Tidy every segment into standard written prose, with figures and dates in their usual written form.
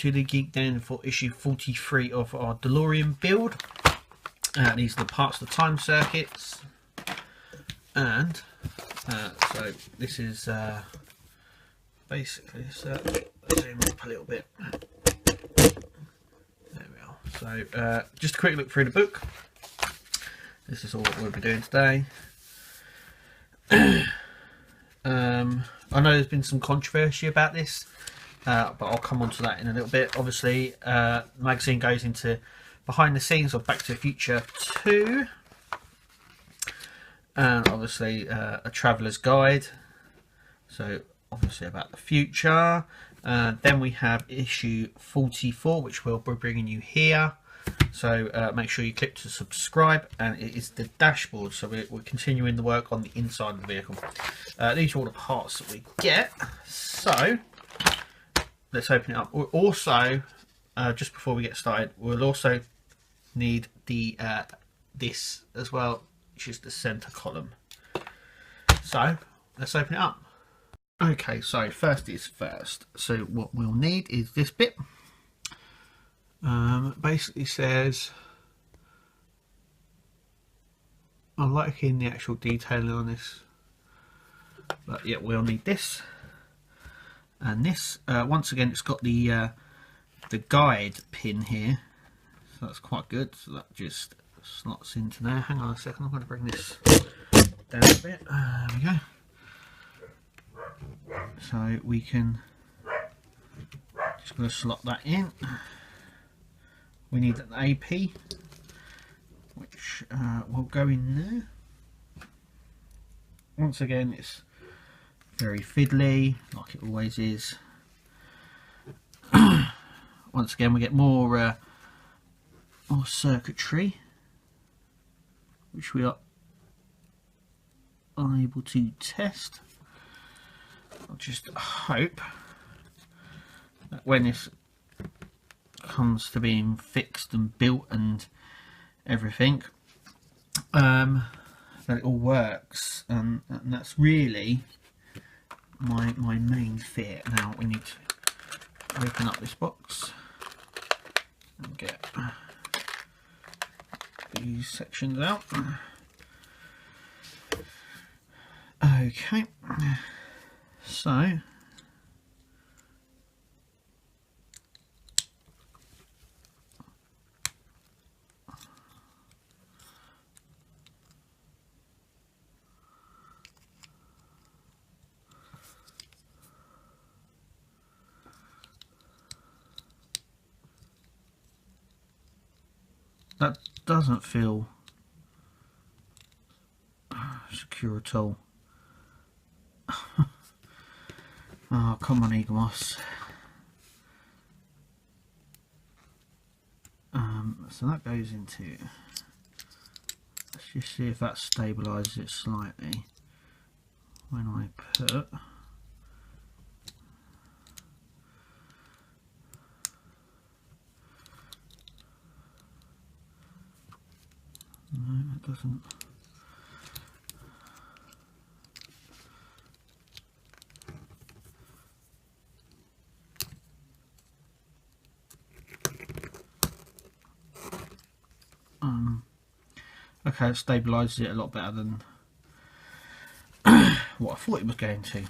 to the Geek Den for issue 43 of our DeLorean build. These are the parts of the time circuits, and so this is basically, so let's zoom up a little bit. There we are. So just a quick look through the book. This is all we'll be doing today. I know there's been some controversy about this, but I'll come on to that in a little bit. Obviously, the magazine goes into behind the scenes of Back to the Future 2, and obviously a traveller's guide, so obviously about the future. Then we have issue 44, which we'll be bringing you here. So make sure you click to subscribe, and it is the dashboard, so we're continuing the work on the inside of the vehicle. These are all the parts that we get, so let's open it up. We'll also, just before we get started, we'll also need the this as well, which is the center column. So let's open it up. Okay, so first is first. So what we'll need is this bit. Basically says, I'm liking the actual detailing on this, but yeah, we'll need this and this. Once again, it's got the guide pin here, so that's quite good. So that just slots into there. Hang on a second, I'm going to bring this down a bit. There we go. So we can just going to slot that in. We need an AP, which will go in there. Once again, it's very fiddly, like it always is. Once again, we get more circuitry, which we are unable to test. I'll just hope that when this comes to being fixed and built and everything, that it all works, and that's really my main fear. Now we need to open up this box and get these sections out. Okay, so that doesn't feel secure at all. Oh, come on, Eaglemoss. So that goes into, let's just see if that stabilises it slightly when I put no, it doesn't. Okay, it stabilises it a lot better than what I thought it was going to.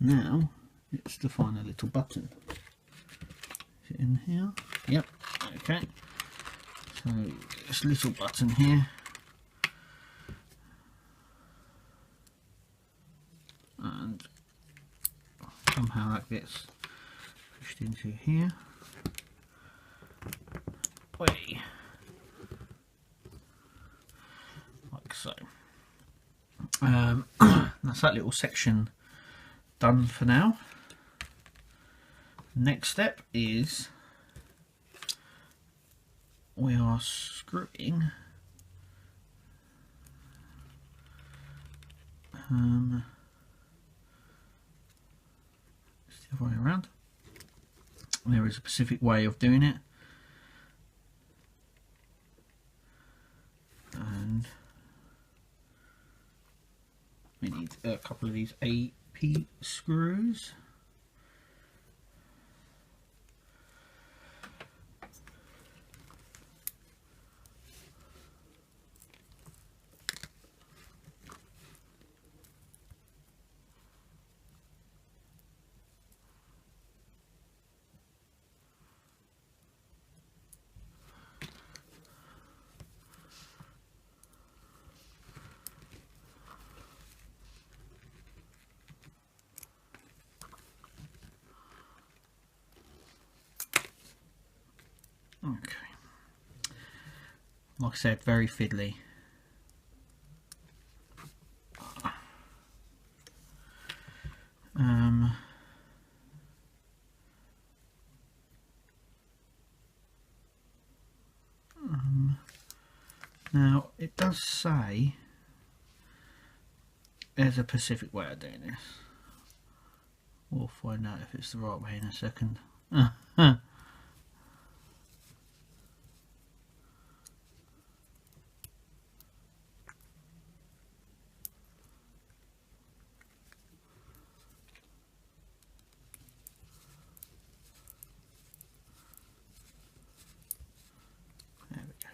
Now it's to find a little button. Is it in here? Yep. Okay. So this little button here, and somehow that gets pushed into here. Like so. That's that little section done for now. Next step is we are screwing it's the other way around. There is a specific way of doing it. And we need a couple of these AP AP screws. Okay. Like I said, very fiddly. Now it does say there's a Pacific way of doing this. We'll find out if it's the right way in a second. There we go.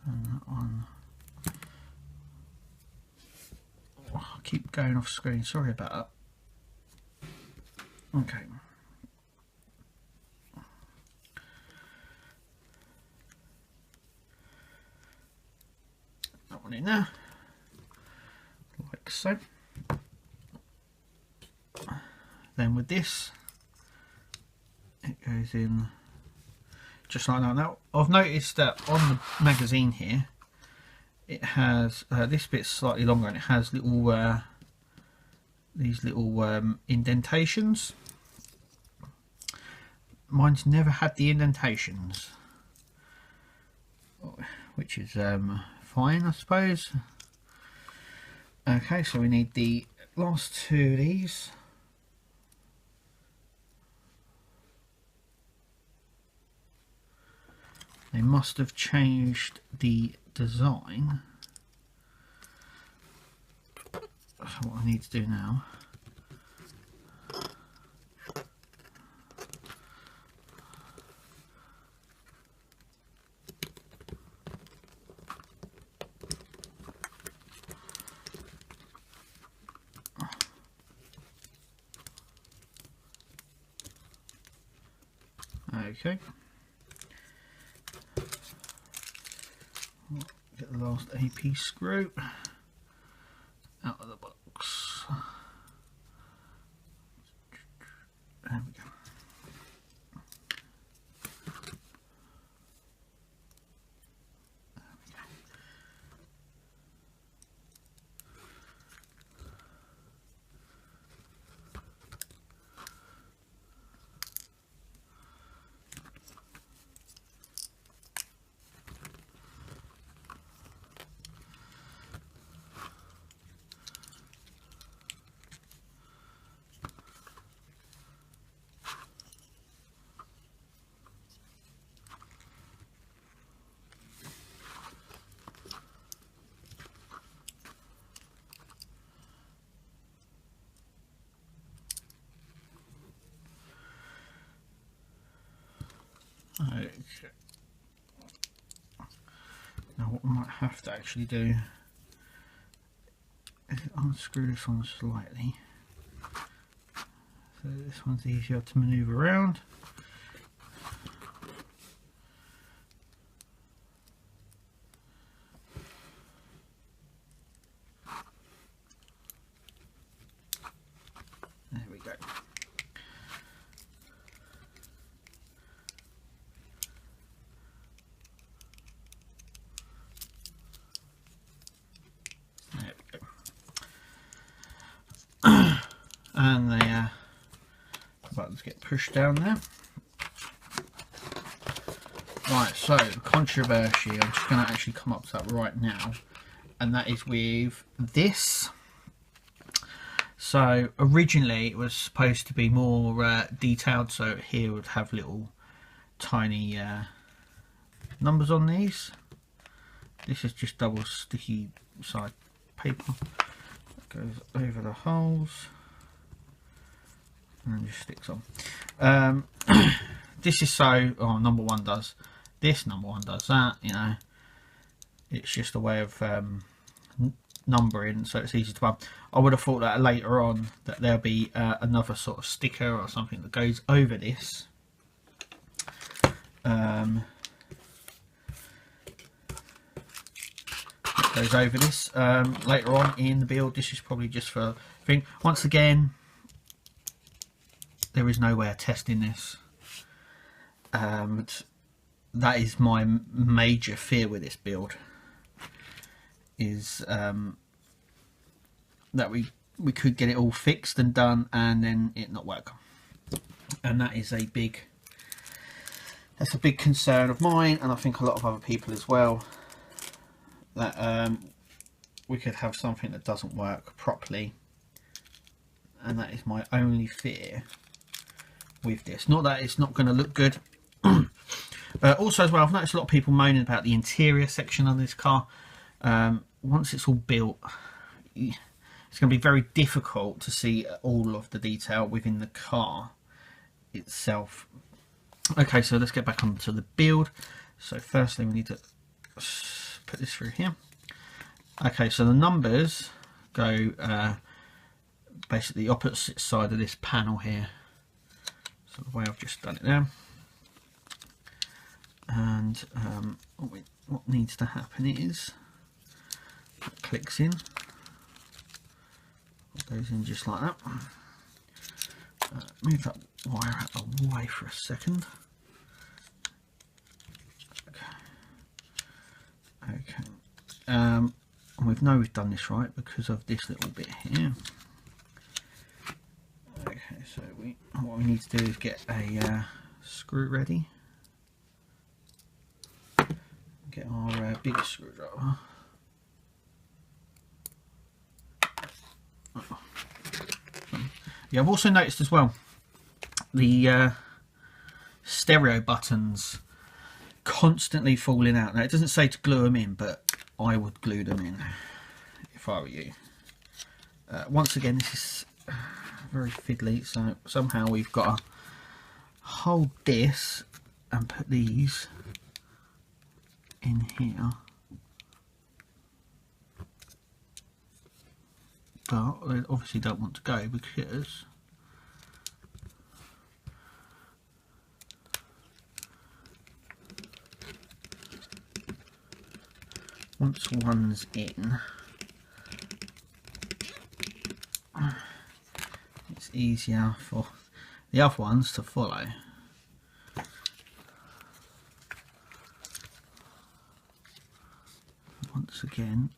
And that one. Oh, I keep going off screen, sorry about that. Okay. That one in there, like so. Then with this, it goes in just like that. Now I've noticed that on the magazine here, it has this bit's slightly longer and it has little these little indentations. Mine's never had the indentations, which is fine, I suppose. Okay, so we need the last two of these. They must have changed the design. So what I need to do now, okay, get the last AP screw out of the box. There we go. Okay. Now what we might have to actually do is unscrew this one slightly, so this one's easier to manoeuvre around. There we go. And the buttons get pushed down there. Right, so controversy, I'm just going to actually come up to that right now, and that is with this. So originally it was supposed to be more detailed, so here would have little tiny numbers on these. This is just double sticky side paper that goes over the holes and just sticks on. This is so, oh, number one does this, number one does that, you know. It's just a way of numbering, so it's easy to buy. I would have thought that later on that there'll be another sort of sticker or something that goes over this. Goes over this later on in the build. This is probably just for thing. Once again, there is no way of testing this. That is my major fear with this build, is that we could get it all fixed and done and then it not work, and that is a big concern of mine, and I think a lot of other people as well, that we could have something that doesn't work properly, and that is my only fear with this. Not that it's not going to look good. Also as well, I've noticed a lot of people moaning about the interior section of this car. Once it's all built, it's going to be very difficult to see all of the detail within the car itself. Okay, so let's get back onto the build. So firstly we need to put this through here. Okay, so the numbers go basically the opposite side of this panel here. So the way I've just done it there. And what needs to happen is it clicks in, it goes in just like that. Move that wire out of the way for a second. Okay. And we know we've done this right because of this little bit here. Okay, so what we need to do is get a screw ready. Get our bigger screwdriver. Yeah, I've also noticed as well the stereo buttons constantly falling out. Now it doesn't say to glue them in, but I would glue them in if I were you. Once again, this is very fiddly, so somehow we've got to hold this and put these in here, but they obviously don't want to go because once one's in, it's easier for the other ones to follow. Once again,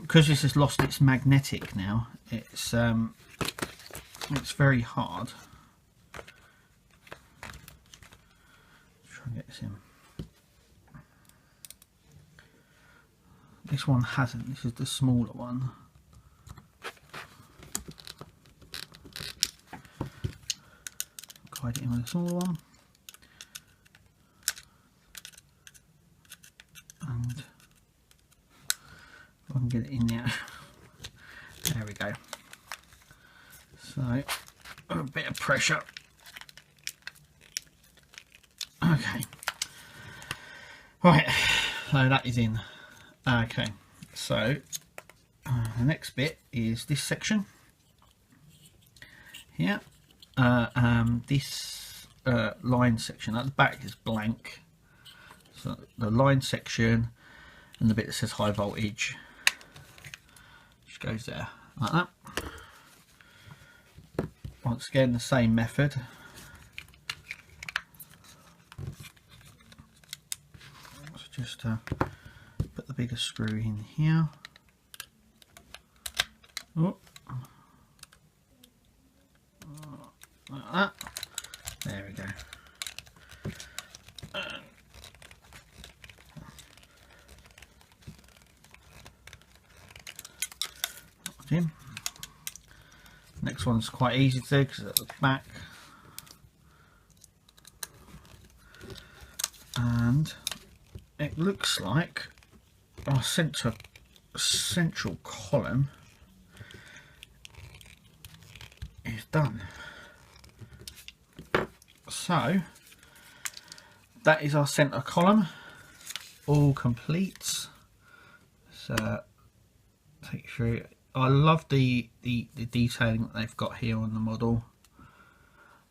because this has lost its magnetic now, it's very hard. Try and get this in. This one hasn't. This is the smaller one. Guide it in with the smaller one. And if I can get it in there. There we go. So a bit of pressure. Okay. Right, so that is in. Okay, so the next bit is this section here. This line section at the back is blank. So the line section and the bit that says high voltage just goes there like that. Once again, the same method. So just put the bigger screw in here. Oh. Like that. There we go. this one's quite easy to do because it's at the back. And it looks like our central column is done. So that is our center column all complete. So take you through. I love the detailing that they've got here on the model,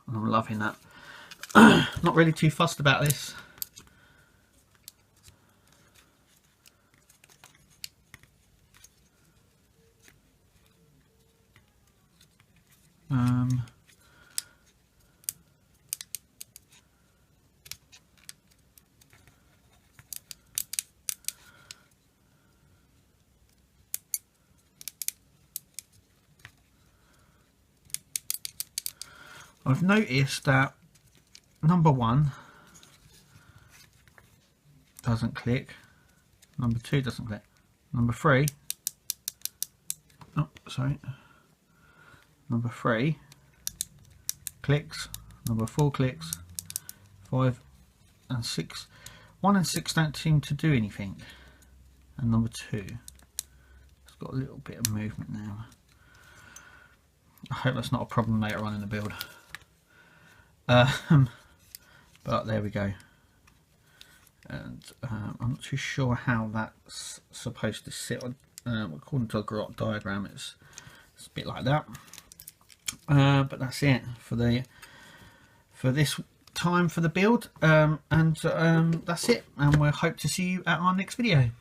and I'm loving that. Not really too fussed about this. I've noticed that number 1 doesn't click, number 2 doesn't click, number 3, oh sorry, number 3 clicks, number 4 clicks, 5 and 6, 1 and 6 don't seem to do anything, and number 2 it's got a little bit of movement now. I hope that's not a problem later on in the build. But there we go. And I'm not too sure how that's supposed to sit on. According to a diagram, it's a bit like that. But that's it for this time for the build. And that's it. And we'll hope to see you at our next video.